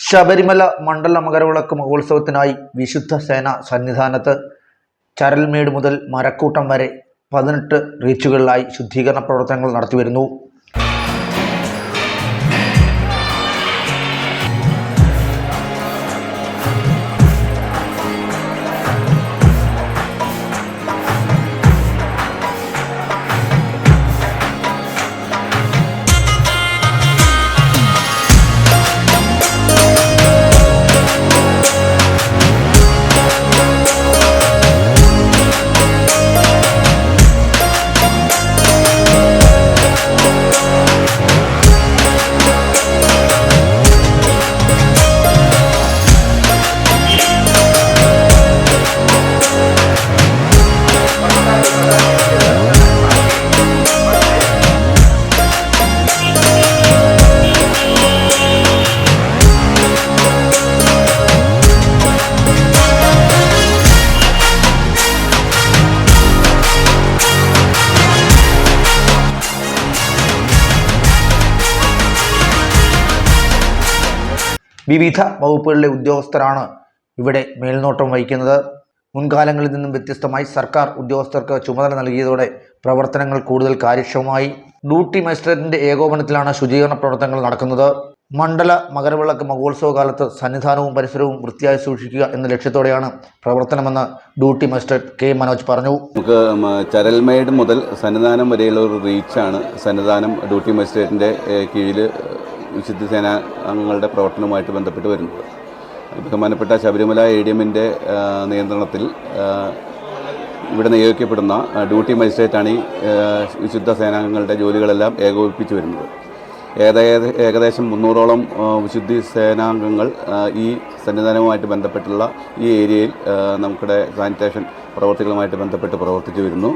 ശബരിമല മണ്ഡല മകരവിളക്ക് മഹോത്സവത്തിനായി വിശുദ്ധ സേന സന്നിധാനത്ത് ചരൽമേട് മുതൽ മരക്കൂട്ടം വരെ 18 റീച്ചുകളിലായി ശുദ്ധീകരണ പ്രവർത്തനങ്ങൾ നടത്തിവരുന്നു. വിവിധ വകുപ്പുകളിലെ ഉദ്യോഗസ്ഥരാണ് ഇവിടെ മേൽനോട്ടം വഹിക്കുന്നത്. മുൻകാലങ്ങളിൽ നിന്നും വ്യത്യസ്തമായി സർക്കാർ ഉദ്യോഗസ്ഥർക്ക് ചുമതല നൽകിയതോടെ പ്രവർത്തനങ്ങൾ കൂടുതൽ കാര്യക്ഷമമായി. ഡ്യൂട്ടി മജിസ്ട്രേറ്റിന്റെ ഏകോപനത്തിലാണ് ശുചീകരണ പ്രവർത്തനങ്ങൾ നടക്കുന്നത്. മണ്ഡല മകരവിളക്ക് മഹോത്സവ കാലത്ത് സന്നിധാനവും പരിസരവും വൃത്തിയായി സൂക്ഷിക്കുക എന്ന ലക്ഷ്യത്തോടെയാണ് പ്രവർത്തനമെന്ന് ഡ്യൂട്ടി മജിസ്ട്രേറ്റ് കെ മനോജ് പറഞ്ഞു. നമുക്ക് ചരൽമേട് മുതൽ സന്നിധാനം വരെയുള്ള ഒരു റീച്ചാണ് സന്നിധാനം ഡ്യൂട്ടി മജിസ്ട്രേറ്റിന്റെ കീഴിൽ വിശുദ്ധ സേനാ അംഗങ്ങളുടെ പ്രവർത്തനവുമായിട്ട് ബന്ധപ്പെട്ട് വരുന്നത്. ബഹുമാനപ്പെട്ട ശബരിമല ADMന്റെ നിയന്ത്രണത്തിൽ ഇവിടെ നിയോഗിക്കപ്പെടുന്ന ഡ്യൂട്ടി മജിസ്ട്രേറ്റാണ് ഈ വിശുദ്ധ സേനാംഗങ്ങളുടെ ജോലികളെല്ലാം ഏകോപിപ്പിച്ചു വരുന്നത്. ഏകദേശം 300ഓളം വിശുദ്ധി സേനാംഗങ്ങൾ ഈ സന്നിധാനവുമായിട്ട് ബന്ധപ്പെട്ടുള്ള ഈ ഏരിയയിൽ നമുക്കിടെ സാനിറ്റേഷൻ പ്രവർത്തികളുമായിട്ട് ബന്ധപ്പെട്ട് പ്രവർത്തിച്ചു വരുന്നു.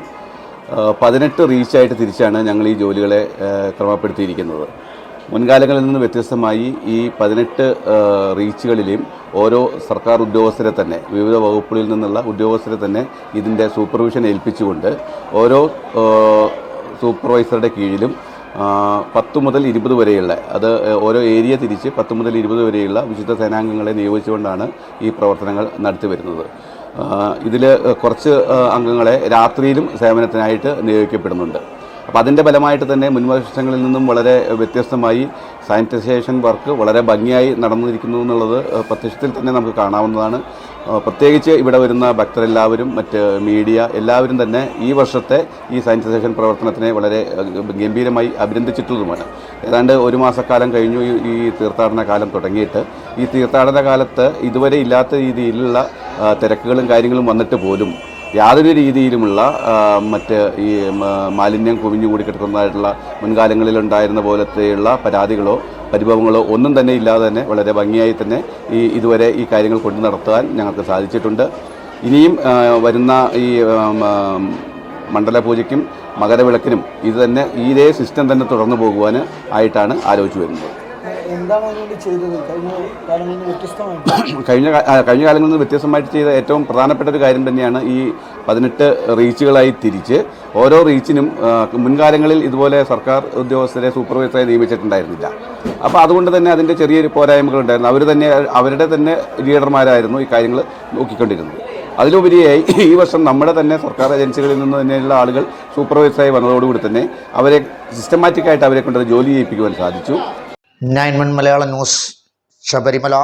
18 റീച്ചായിട്ട് തിരിച്ചാണ് ഞങ്ങൾ ഈ ജോലികളെ ക്രമപ്പെടുത്തിയിരിക്കുന്നത്. മുൻകാലങ്ങളിൽ നിന്ന് വ്യത്യസ്തമായി ഈ 18 റീച്ചുകളിലെയും ഓരോ സർക്കാർ ഉദ്യോഗസ്ഥരെ തന്നെ, വിവിധ വകുപ്പുകളിൽ നിന്നുള്ള ഉദ്യോഗസ്ഥരെ തന്നെ ഇതിൻ്റെ സൂപ്പർവിഷൻ ഏൽപ്പിച്ചുകൊണ്ട് ഓരോ സൂപ്പർവൈസറുടെ കീഴിലും 10 മുതൽ 20 വരെയുള്ള, അത് ഓരോ ഏരിയ തിരിച്ച് 10 മുതൽ 20 വരെയുള്ള വിശുദ്ധ സേനാംഗങ്ങളെ നിയോഗിച്ചുകൊണ്ടാണ് ഈ പ്രവർത്തനങ്ങൾ നടത്തി വരുന്നത്. ഇതിൽ കുറച്ച് അംഗങ്ങളെ രാത്രിയിലും സേവനത്തിനായിട്ട് നിയോഗിക്കപ്പെടുന്നുണ്ട്. അപ്പോൾ അതിൻ്റെ ഫലമായിട്ട് തന്നെ മുൻവർഷങ്ങളിൽ നിന്നും വളരെ വ്യത്യസ്തമായി സാനിറ്റൈസേഷൻ വർക്ക് വളരെ ഭംഗിയായി നടന്നിരിക്കുന്നു എന്നുള്ളത് പ്രത്യക്ഷത്തിൽ തന്നെ നമുക്ക് കാണാവുന്നതാണ്. പ്രത്യേകിച്ച് ഇവിടെ വരുന്ന ഭക്തരെല്ലാവരും, മറ്റ് മീഡിയ എല്ലാവരും തന്നെ ഈ വർഷത്തെ ഈ സാനിറ്റൈസേഷൻ പ്രവർത്തനത്തിനെ വളരെ ഗംഭീരമായി അഭിനന്ദിച്ചിട്ടുള്ളതുമാണ്. ഏതാണ്ട് 1 മാസക്കാലം കഴിഞ്ഞു ഈ തീർത്ഥാടന കാലം തുടങ്ങിയിട്ട്. ഈ തീർത്ഥാടന കാലത്ത് ഇതുവരെ ഇല്ലാത്ത രീതിയിലുള്ള തിരക്കുകളും കാര്യങ്ങളും വന്നിട്ട് പോലും യാതൊരു രീതിയിലുമുള്ള മറ്റ് ഈ മാലിന്യം കുവിഞ്ഞുകൂടി കിടക്കുന്നതായിട്ടുള്ള മുൻകാലങ്ങളിലുണ്ടായിരുന്ന പോലത്തെയുള്ള പരാതികളോ പരിഭവങ്ങളോ ഒന്നും തന്നെ ഇല്ലാതെ തന്നെ വളരെ ഭംഗിയായി തന്നെ ഇതുവരെ ഈ കാര്യങ്ങൾ കൊണ്ടു നടത്താൻ ഞങ്ങൾക്ക് സാധിച്ചിട്ടുണ്ട്. ഇനിയും വരുന്ന ഈ മണ്ഡലപൂജയ്ക്കും മകരവിളക്കിനും ഇത് തന്നെ ഇതേ സിസ്റ്റം തന്നെ തുടർന്നു പോകുവാൻ ആയിട്ടാണ് ആലോചിച്ചു വരുന്നത്. കഴിഞ്ഞ കാലങ്ങളിൽ നിന്ന് വ്യത്യസ്തമായിട്ട് ചെയ്ത ഏറ്റവും പ്രധാനപ്പെട്ട ഒരു കാര്യം തന്നെയാണ് ഈ 18 റീച്ചുകളായി തിരിച്ച് ഓരോ റീച്ചിനും മുൻകാലങ്ങളിൽ ഇതുപോലെ സർക്കാർ ഉദ്യോഗസ്ഥരെ സൂപ്പർവൈസറായി നിയമിച്ചിട്ടുണ്ടായിരുന്നില്ല. അപ്പോൾ അതുകൊണ്ട് തന്നെ അതിൻ്റെ ചെറിയൊരു പോരായ്മകളുണ്ടായിരുന്നു. അവരുടെ തന്നെ ലീഡർമാരായിരുന്നു ഈ കാര്യങ്ങൾ നോക്കിക്കൊണ്ടിരുന്നത്. അതിലുപരിയായി ഈ വർഷം നമ്മുടെ തന്നെ സർക്കാർ ഏജൻസികളിൽ നിന്ന് തന്നെയുള്ള ആളുകൾ സൂപ്പർവൈസറായി വന്നതോടുകൂടി തന്നെ അവരെ സിസ്റ്റമാറ്റിക്കായിട്ട് അവരെ കൊണ്ട് ജോലി ചെയ്യിപ്പിക്കുവാൻ സാധിച്ചു. 9 മലയാളം ന്യൂസ്, ശബരിമല.